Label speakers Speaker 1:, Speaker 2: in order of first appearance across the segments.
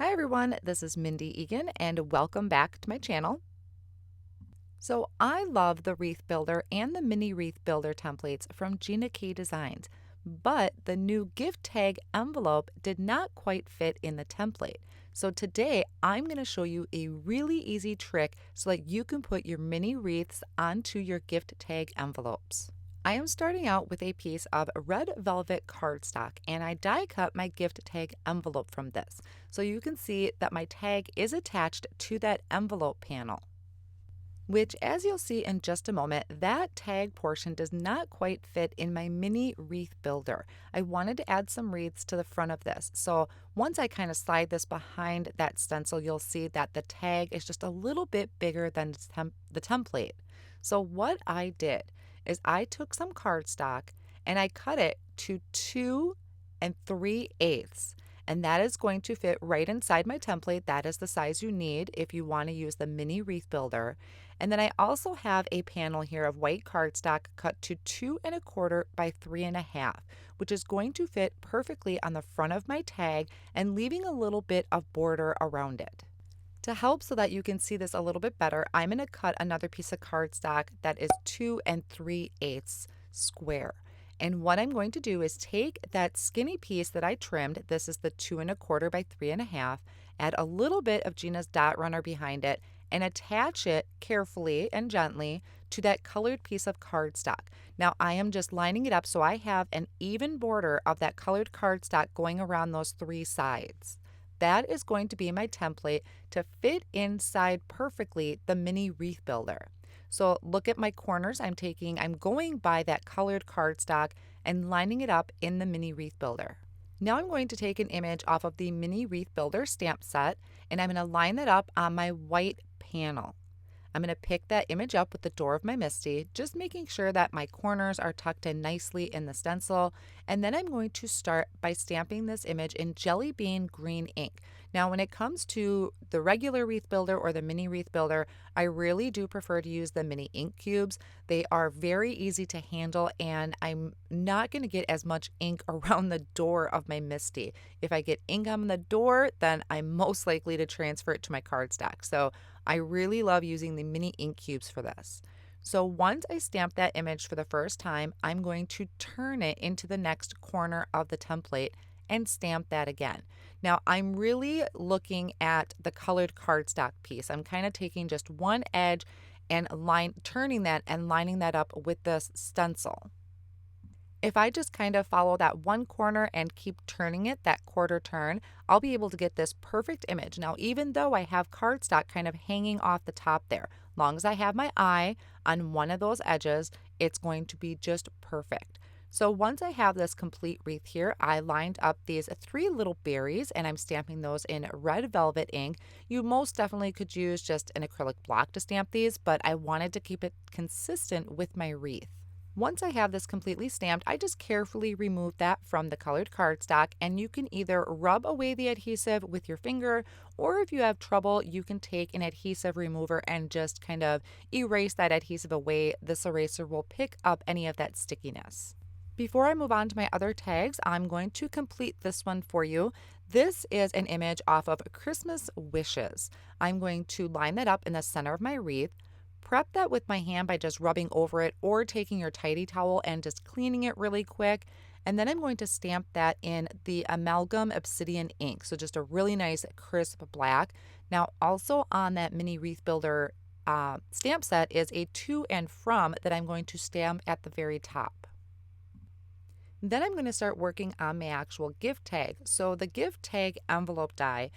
Speaker 1: Hi everyone, this is Mindy Eggen and welcome back to my channel. So I love the Wreath Builder and the Mini Wreath Builder templates from Gina Designs, but the new gift tag envelope did not quite fit in the template. So today I'm going to show you a really easy trick so that you can put your mini wreaths onto your gift tag envelopes. I am starting out with a piece of red velvet cardstock and I die cut my gift tag envelope from this. So you can see that my tag is attached to that envelope panel, which as you'll see in just a moment, that tag portion does not quite fit in my mini wreath builder. I wanted to add some wreaths to the front of this. So once I kind of slide this behind that stencil, you'll see that the tag is just a little bit bigger than the template. So what I did is I took some cardstock and I cut it to 2 3/8, and that is going to fit right inside my template. That is the size you need if you want to use the mini wreath builder. And then I also have a panel here of white cardstock cut to 2 1/4 by 3 1/2, which is going to fit perfectly on the front of my tag and leaving a little bit of border around it. To help so that you can see this a little bit better, I'm going to cut another piece of cardstock that is 2 3/8 square. And what I'm going to do is take that skinny piece that I trimmed, this is the 2 1/4 by 3 1/2, add a little bit of Gina's dot runner behind it, and attach it carefully and gently to that colored piece of cardstock. Now I am just lining it up so I have an even border of that colored cardstock going around those 3 sides. That is going to be my template to fit inside perfectly the mini wreath builder. So look at my corners. I'm going by that colored cardstock and lining it up in the mini wreath builder. Now I'm going to take an image off of the mini wreath builder stamp set and I'm going to line that up on my white panel. I'm going to pick that image up with the door of my Misty, just making sure that my corners are tucked in nicely in the stencil. And then I'm going to start by stamping this image in Jelly Bean green ink. Now, when it comes to the regular wreath builder or the mini wreath builder, I really do prefer to use the mini ink cubes. They are very easy to handle and I'm not going to get as much ink around the door of my Misty. If I get ink on the door, then I'm most likely to transfer it to my cardstock. So I really love using the mini ink cubes for this. So once I stamp that image for the first time, I'm going to turn it into the next corner of the template and stamp that again. Now I'm really looking at the colored cardstock piece. I'm kind of taking just one edge and turning that and lining that up with this stencil. If I just kind of follow that one corner and keep turning it, that quarter turn, I'll be able to get this perfect image. Now, even though I have cardstock kind of hanging off the top there, long as I have my eye on one of those edges, it's going to be just perfect. So once I have this complete wreath here, I lined up these 3 little berries and I'm stamping those in red velvet ink. You most definitely could use just an acrylic block to stamp these, but I wanted to keep it consistent with my wreath. Once I have this completely stamped, I just carefully remove that from the colored cardstock and you can either rub away the adhesive with your finger or if you have trouble, you can take an adhesive remover and just kind of erase that adhesive away. This eraser will pick up any of that stickiness. Before I move on to my other tags, I'm going to complete this one for you. This is an image off of Christmas Wishes. I'm going to line that up in the center of my wreath. Prep that with my hand by just rubbing over it or taking your tidy towel and just cleaning it really quick. And then I'm going to stamp that in the Amalgam Obsidian ink. So just a really nice crisp black. Now also on that mini wreath builder stamp set is a to and from that I'm going to stamp at the very top. Then I'm going to start working on my actual gift tag. So the gift tag envelope die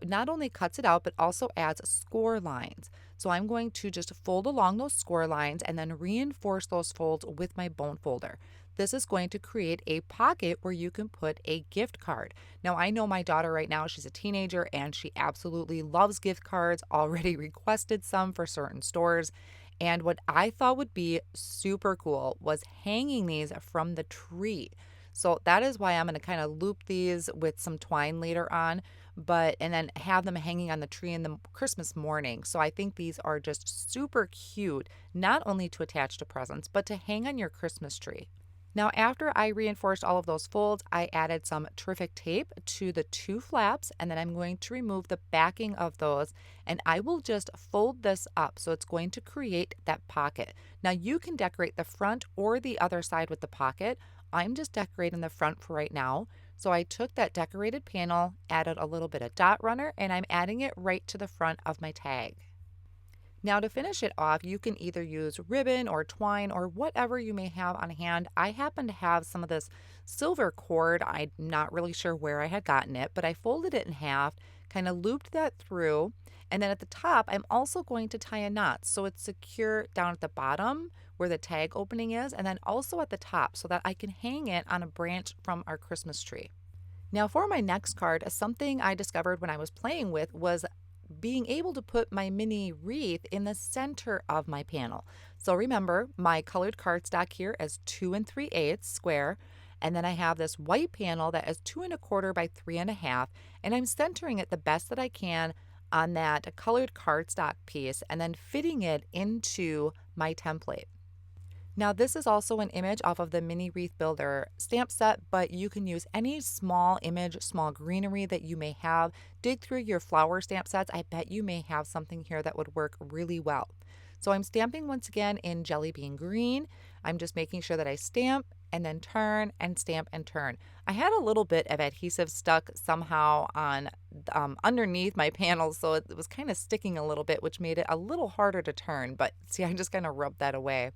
Speaker 1: not only cuts it out, but also adds score lines. So I'm going to just fold along those score lines and then reinforce those folds with my bone folder. This is going to create a pocket where you can put a gift card. Now, I know my daughter right now, she's a teenager and she absolutely loves gift cards, already requested some for certain stores. And what I thought would be super cool was hanging these from the tree. So that is why I'm going to kind of loop these with some twine later on, and then have them hanging on the tree in the Christmas morning. So I think these are just super cute, not only to attach to presents, but to hang on your Christmas tree. Now, after I reinforced all of those folds, I added some terrific tape to the two flaps, and then I'm going to remove the backing of those, and I will just fold this up so it's going to create that pocket. Now, you can decorate the front or the other side with the pocket. I'm just decorating the front for right now. So I took that decorated panel, added a little bit of dot runner, and I'm adding it right to the front of my tag. Now to finish it off, you can either use ribbon or twine or whatever you may have on hand. I happen to have some of this silver cord. I'm not really sure where I had gotten it, but I folded it in half, kind of looped that through, and then at the top, I'm also going to tie a knot so it's secure down at the bottom where the tag opening is, and then also at the top so that I can hang it on a branch from our Christmas tree. Now for my next card, something I discovered when I was playing with was being able to put my mini wreath in the center of my panel. So remember, my colored cardstock here is 2 3/8 square, and then I have this white panel that is 2 1/4 by 3 1/2, and I'm centering it the best that I can on that colored cardstock piece and then fitting it into my template. Now this is also an image off of the Mini Wreath Builder stamp set, but you can use any small image, small greenery that you may have. Dig through your flower stamp sets. I bet you may have something here that would work really well. So I'm stamping once again in Jelly Bean Green. I'm just making sure that I stamp and then turn and stamp and turn. I had a little bit of adhesive stuck somehow on underneath my panels, so it was kind of sticking a little bit, which made it a little harder to turn. But see, I just kind of rubbed that away.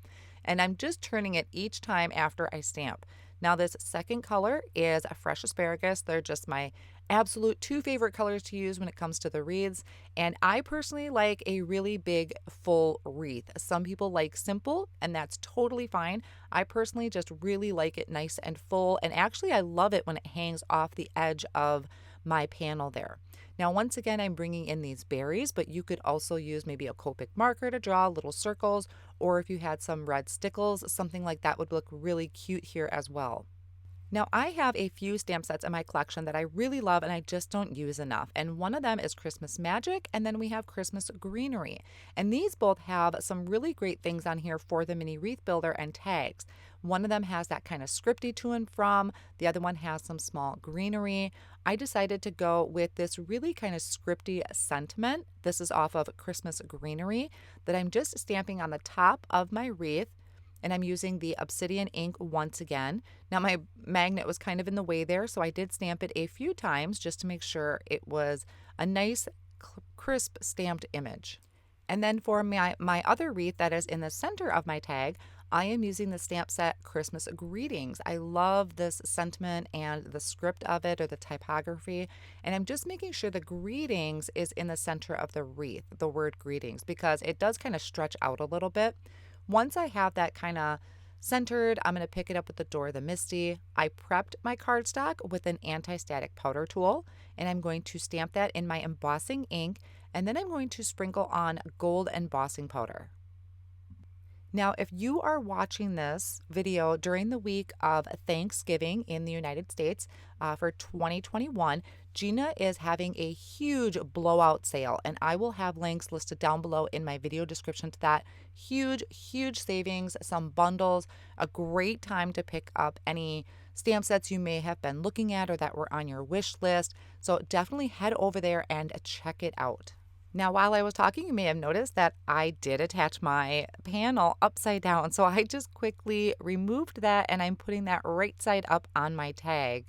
Speaker 1: And I'm just turning it each time after I stamp. Now this second color is a fresh asparagus. They're just my absolute two favorite colors to use when it comes to the wreaths. And I personally like a really big full wreath. Some people like simple, and that's totally fine. I personally just really like it nice and full. And actually I love it when it hangs off the edge of my panel there. Now, once again, I'm bringing in these berries, but you could also use maybe a Copic marker to draw little circles, or if you had some red stickles, something like that would look really cute here as well. Now, I have a few stamp sets in my collection that I really love and I just don't use enough. And one of them is Christmas Magic, and then we have Christmas Greenery. And these both have some really great things on here for the Mini Wreath Builder and tags. One of them has that kind of scripty to and from, the other one has some small greenery. I decided to go with this really kind of scripty sentiment. This is off of Christmas Greenery that I'm just stamping on the top of my wreath. And I'm using the Obsidian ink once again. Now my magnet was kind of in the way there, so I did stamp it a few times just to make sure it was a nice crisp stamped image. And then for my other wreath that is in the center of my tag, I am using the stamp set Christmas Greetings. I love this sentiment and the script of it, or the typography, and I'm just making sure the greetings is in the center of the wreath, the word greetings, because it does kind of stretch out a little bit. Once I have that kind of centered, I'm going to pick it up with the Door of the Misty. I prepped my cardstock with an anti-static powder tool, and I'm going to stamp that in my embossing ink, and then I'm going to sprinkle on gold embossing powder. Now, if you are watching this video during the week of Thanksgiving in the United States for 2021, Gina is having a huge blowout sale, and I will have links listed down below in my video description to that. Huge, huge savings, some bundles, a great time to pick up any stamp sets you may have been looking at or that were on your wish list. So definitely head over there and check it out. Now, while I was talking, you may have noticed that I did attach my panel upside down. So I just quickly removed that and I'm putting that right side up on my tag.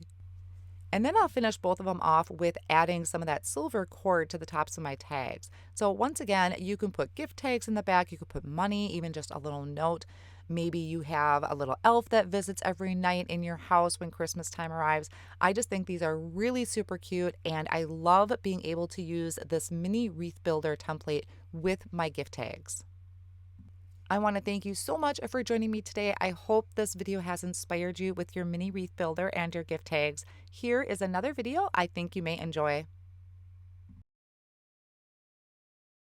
Speaker 1: And then I'll finish both of them off with adding some of that silver cord to the tops of my tags. So once again, you can put gift tags in the back, you could put money, even just a little note. Maybe you have a little elf that visits every night in your house when Christmas time arrives. I just think these are really super cute, and I love being able to use this mini wreath builder template with my gift tags. I want to thank you so much for joining me today. I hope this video has inspired you with your mini wreath builder and your gift tags. Here is another video I think you may enjoy.